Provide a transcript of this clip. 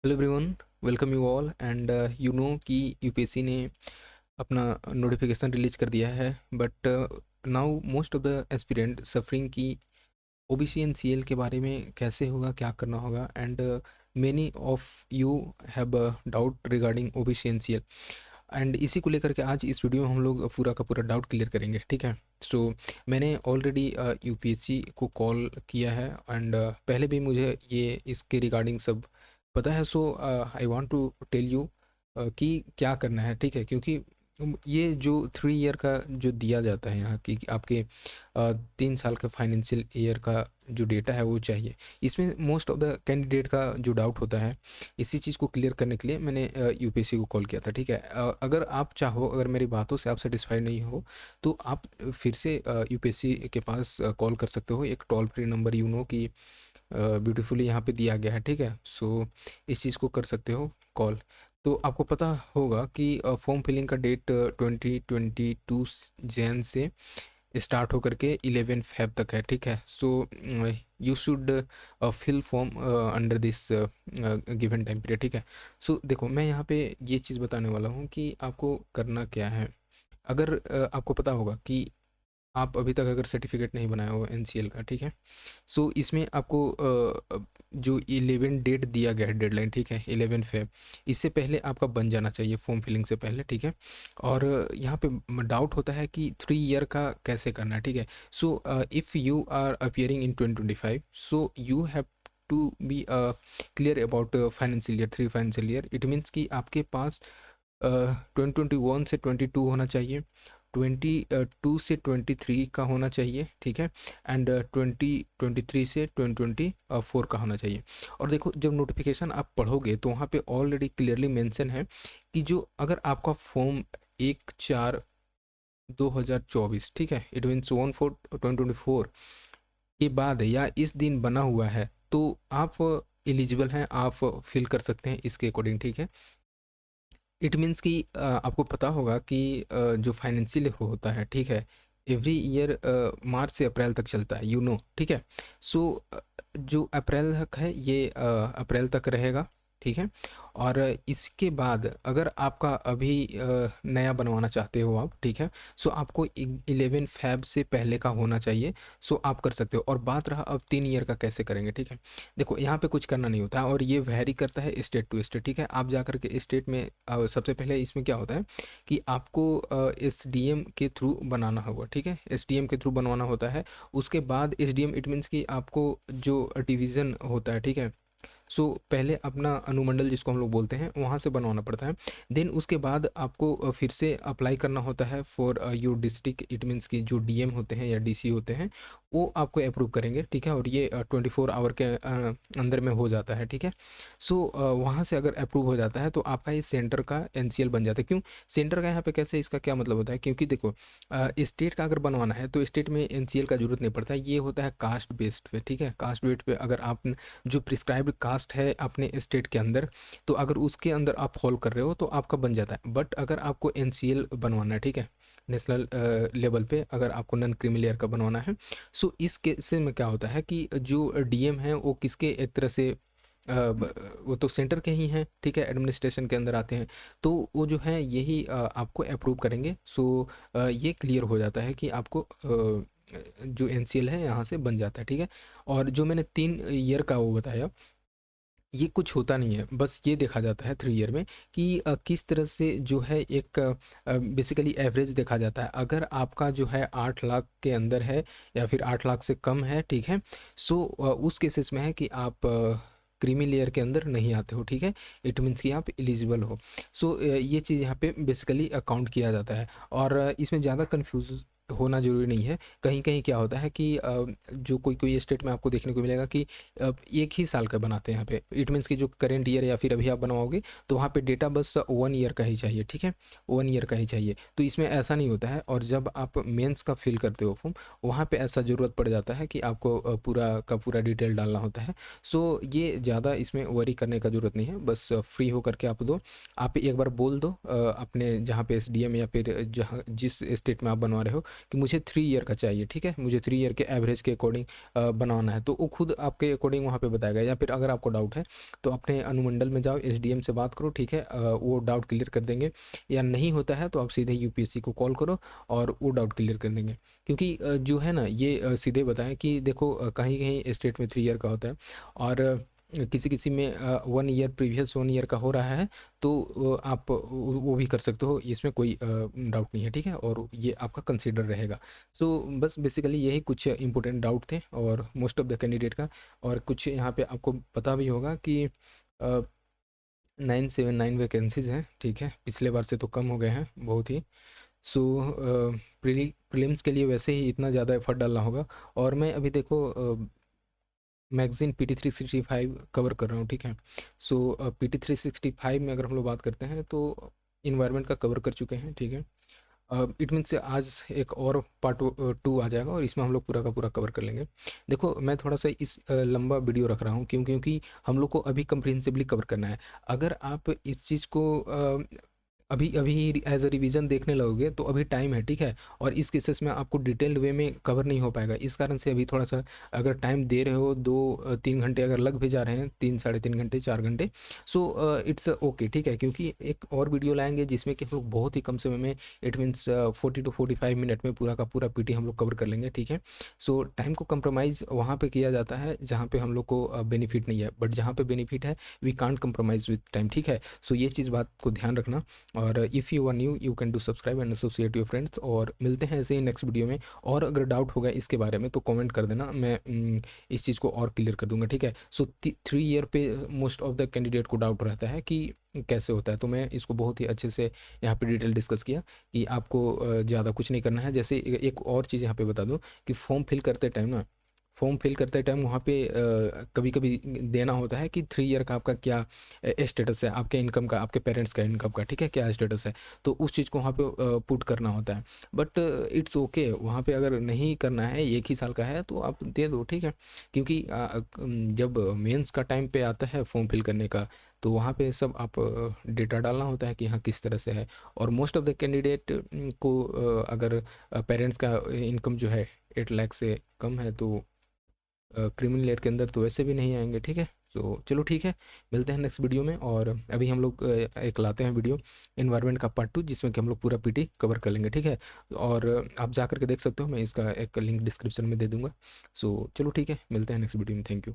Hello everyone, welcome you all and you know कि UPSC ने अपना नोटिफिकेशन रिलीज कर दिया है। But now most of the aspirant suffering कि ओबीसी एंड सीएल के बारे में कैसे होगा, क्या करना होगा। And many of you have doubt regarding OBC and CL. And इसी को लेकर के आज इस वीडियो में हम लोग पूरा का पूरा डाउट क्लियर करेंगे, ठीक है। सो मैंने ऑलरेडी यूपीएससी को कॉल किया है एंड पहले भी मुझे ये इसके रिगार्डिंग सब पता है। So I want to tell you कि क्या करना है, ठीक है। क्योंकि ये जो 3 ईयर का जो दिया जाता है यहाँ की आपके 3 साल का फाइनेंशियल ईयर का जो डेटा है वो चाहिए। इसमें मोस्ट ऑफ द कैंडिडेट का जो डाउट होता है, इसी चीज़ को क्लियर करने के लिए मैंने यूपीएससी को कॉल किया था, ठीक है। अगर आप चाहो, अगर मेरी बातों से आप सेटिस्फाइड नहीं हो तो आप फिर से यूपीएससी के पास कॉल कर सकते हो। एक toll free number you know कि ब्यूटीफुली यहाँ पे दिया गया है, ठीक है। सो इस चीज़ को कर सकते हो कॉल। तो आपको पता होगा कि फॉर्म फिलिंग का डेट 2022 जैन से स्टार्ट होकर के 11 फेब तक है, ठीक है। So you should fill form under this given time period, ठीक है। सो देखो, मैं यहाँ पे ये चीज़ बताने वाला हूँ कि आपको करना क्या है। अगर आपको पता होगा कि आप अभी तक अगर सर्टिफिकेट नहीं बनाया हो एनसीएल का, ठीक है। सो इसमें आपको जो 11 डेट दिया गया है डेडलाइन, ठीक है, 11 फेब, इससे पहले आपका बन जाना चाहिए फॉर्म फिलिंग से पहले, ठीक है। और यहाँ पे डाउट होता है कि 3 ईयर का कैसे करना है, ठीक है। So if you are appearing in 2025, so you have to be clear about financial year, 3 financial year. It means कि आपके पास 2021 से 22 होना चाहिए, 22 से 23 का होना चाहिए, ठीक है। एंड 2023 से 2024 का होना चाहिए। और देखो, जब नोटिफिकेशन आप पढ़ोगे तो वहाँ पे ऑलरेडी क्लियरली मेंशन है कि जो अगर आपका फॉर्म 1/4/2024, ठीक है, इट मीन्स 1/4/2024 के बाद या इस दिन बना हुआ है तो आप एलिजिबल हैं, आप फिल कर सकते हैं इसके अकॉर्डिंग, ठीक है। इट मीन्स कि आपको पता होगा कि जो फाइनेंशियल ईयर होता है, ठीक है, एवरी ईयर मार्च से अप्रैल तक चलता है, यू नो, ठीक है। सो जो अप्रैल तक है ये अप्रैल तक रहेगा, ठीक है। और इसके बाद अगर आपका अभी नया बनवाना चाहते हो आप, ठीक है, सो आपको 11 फेब से पहले का होना चाहिए। सो आप कर सकते हो। और बात रहा अब 3 ईयर का कैसे करेंगे, ठीक है। देखो, यहाँ पे कुछ करना नहीं होता है और ये वेरी करता है स्टेट टू स्टेट, ठीक है। आप जा कर के स्टेट में सबसे पहले इसमें क्या होता है कि आपको एसडीएम के थ्रू बनाना होगा, ठीक है। एसडीएम के थ्रू बनवाना होता है। उसके बाद एसडीएम इट मीन्स कि आपको जो डिवीज़न होता है, ठीक है। सो पहले अपना अनुमंडल जिसको हम लोग बोलते हैं वहाँ से बनवाना पड़ता है। देन उसके बाद आपको फिर से अप्लाई करना होता है for your district. It means कि जो डीएम होते हैं या डीसी होते हैं वो आपको अप्रूव करेंगे, ठीक है। और ये 24 आवर के अंदर में हो जाता है, ठीक है। सो वहाँ से अगर अप्रूव हो जाता है तो आपका ये सेंटर का एनसीएल बन जाता है। क्यों सेंटर का यहाँ पे, कैसे, इसका क्या मतलब होता है? क्योंकि देखो, स्टेट का अगर बनवाना है तो स्टेट में एनसीएल का जरूरत नहीं पड़ता है। ये होता है कास्ट बेस्ड पे, ठीक है। कास्ट बेस्ड पे अगर आप जो प्रिस्क्राइब्ड कास्ट है अपने स्टेट के अंदर, तो अगर उसके अंदर आप फॉलो कर रहे हो तो आपका बन जाता है। बट अगर आपको एनसीएल बनवाना है, ठीक है, नेशनल लेवल पे अगर आपको नॉन क्रीमी लेयर का बनवाना है, सो इस केस में क्या होता है कि जो डीएम है वो किसके एक तरह से वो तो सेंटर के ही हैं, ठीक है, एडमिनिस्ट्रेशन के अंदर आते हैं। तो वो जो है यही आपको अप्रूव करेंगे। सो ये क्लियर हो जाता है कि आपको जो एनसीएल है यहाँ से बन जाता है, ठीक है। और जो मैंने 3 ईयर का वो बताया, ये कुछ होता नहीं है, बस ये देखा जाता है 3 ईयर में कि किस तरह से जो है एक बेसिकली एवरेज देखा जाता है। अगर आपका जो है 8 लाख के अंदर है या फिर 8 लाख से कम है, ठीक है, सो उस केसेस में है कि आप क्रीमी लेयर के अंदर नहीं आते हो, ठीक है। इट मीन्स कि आप एलिजिबल हो। सो ये चीज़ यहाँ पे बेसिकली अकाउंट किया जाता है। और इसमें ज़्यादा कंफ्यूज होना ज़रूरी नहीं है। कहीं कहीं क्या होता है कि जो कोई कोई स्टेट में आपको देखने को मिलेगा कि एक ही साल का बनाते हैं यहाँ पे। इट मीन्स कि जो करेंट ईयर या फिर अभी आप बनवाओगे तो वहाँ पे डेटा बस 1 ईयर का ही चाहिए, ठीक है, 1 ईयर का ही चाहिए। तो इसमें ऐसा नहीं होता है। और जब आप मेंस का फिल करते हो फॉर्म, वहाँ पे ऐसा ज़रूरत पड़ जाता है कि आपको पूरा का पूरा डिटेल डालना होता है। सो ये ज़्यादा इसमें वरी करने का ज़रूरत नहीं है, बस फ्री होकर के आप दो। आप एक बार बोल दो अपने जहाँ पे एसडीएम या फिर जहाँ जिस स्टेट में आप बनवा रहे हो, कि मुझे 3 ईयर का चाहिए, ठीक है, मुझे 3 ईयर के एवरेज के अकॉर्डिंग बनाना है, तो वो खुद आपके अकॉर्डिंग वहाँ पे बताएगा। या फिर अगर आपको डाउट है तो अपने अनुमंडल में जाओ, एसडीएम से बात करो, ठीक है, वो डाउट क्लियर कर देंगे। या नहीं होता है तो आप सीधे यूपीएससी को कॉल करो और वो डाउट क्लियर कर देंगे। क्योंकि जो है ना ये सीधे बताएं कि देखो कहीं कहीं स्टेट में 3 ईयर का होता है और किसी किसी में 1 ईयर, प्रीवियस 1 ईयर का हो रहा है, तो आप वो भी कर सकते हो, इसमें कोई डाउट नहीं है, ठीक है, और ये आपका कंसिडर रहेगा। सो बस बेसिकली यही कुछ इंपॉर्टेंट डाउट थे और मोस्ट ऑफ द कैंडिडेट का। और कुछ यहाँ पे आपको पता भी होगा कि 979 वैकेंसीज़ हैं, ठीक है, पिछले बार से तो कम हो गए हैं बहुत ही। सो प्रीलिम्स के लिए वैसे ही इतना ज़्यादा एफर्ट डालना होगा। और मैं अभी देखो मैगज़ीन पीटी 365 कवर कर रहा हूँ, ठीक है। सो पीटी 365 में अगर हम लोग बात करते हैं तो इन्वायरमेंट का कवर कर चुके हैं, ठीक है। इट मीन्स आज एक और पार्ट 2 आ जाएगा और इसमें हम लोग पूरा का पूरा कवर कर लेंगे। देखो मैं थोड़ा सा इस लंबा वीडियो रख रहा हूँ क्योंकि हम लोग को अभी कंप्रिहेंसिवली कवर करना है। अगर आप इस चीज़ को अभी अभी एज अ रिवीजन देखने लगोगे तो अभी टाइम है, ठीक है, और इस केसेस में आपको डिटेल्ड वे में कवर नहीं हो पाएगा। इस कारण से अभी थोड़ा सा अगर टाइम दे रहे हो 2-3 घंटे अगर लग भी जा रहे हैं, 3-3.5 घंटे 4 घंटे, सो इट्स ओके, ठीक है, क्योंकि एक और वीडियो लाएंगे जिसमें कि हम लोग बहुत ही कम समय में, इट मीन्स 40 to 45 मिनट में पूरा का पूरा पीटी हम लोग कवर कर लेंगे, ठीक है। सो टाइम को कंप्रोमाइज़ वहाँ पे किया जाता है जहाँ पे हम लोग को बेनिफिट नहीं है, बट जहाँ पे बेनिफिट है we can't compromise with time, ठीक है। सो ये चीज़ बात को ध्यान रखना। और if you are new you can do subscribe and associate your friends. और मिलते हैं ऐसे ही नेक्स्ट वीडियो में। और अगर डाउट होगा इसके बारे में तो कमेंट कर देना, मैं इस चीज़ को और क्लियर कर दूंगा, ठीक है। सो 3 ईयर पे मोस्ट ऑफ द कैंडिडेट को डाउट रहता है कि कैसे होता है, तो मैं इसको बहुत ही अच्छे से यहाँ पे डिटेल डिस्कस किया कि आपको ज़्यादा कुछ नहीं करना है। जैसे एक और चीज़ यहाँ पे बता दूँ कि फॉर्म फिल करते टाइम ना, फॉर्म फिल करते टाइम वहाँ पे कभी कभी देना होता है कि 3 ईयर का आपका क्या स्टेटस है, आपके इनकम का, आपके पेरेंट्स का इनकम का, ठीक है, क्या स्टेटस है, तो उस चीज़ को वहाँ पे पुट करना होता है। बट इट्स ओके, वहाँ पे अगर नहीं करना है, 1 ही साल का है तो आप दे दो, ठीक है। क्योंकि जब मेंस का टाइम पे आता है फॉर्म फिल करने का, तो वहाँ पे सब आप डेटा डालना होता है कि हाँ किस तरह से है। और मोस्ट ऑफ द कैंडिडेट को अगर पेरेंट्स का इनकम जो है 8 लाख से कम है तो क्रिमिनल एड के अंदर तो वैसे भी नहीं आएंगे, ठीक है। तो चलो ठीक है, मिलते हैं नेक्स्ट वीडियो में। और अभी हम लोग एक लाते हैं वीडियो इन्वायरमेंट का पार्ट 2 जिसमें कि हम लोग पूरा पीटी कवर कर लेंगे, ठीक है। और आप जा करके देख सकते हो, मैं इसका एक लिंक डिस्क्रिप्शन में दे दूंगा। सो चलो ठीक है, मिलते हैं नेक्स्ट वीडियो में। Thank you.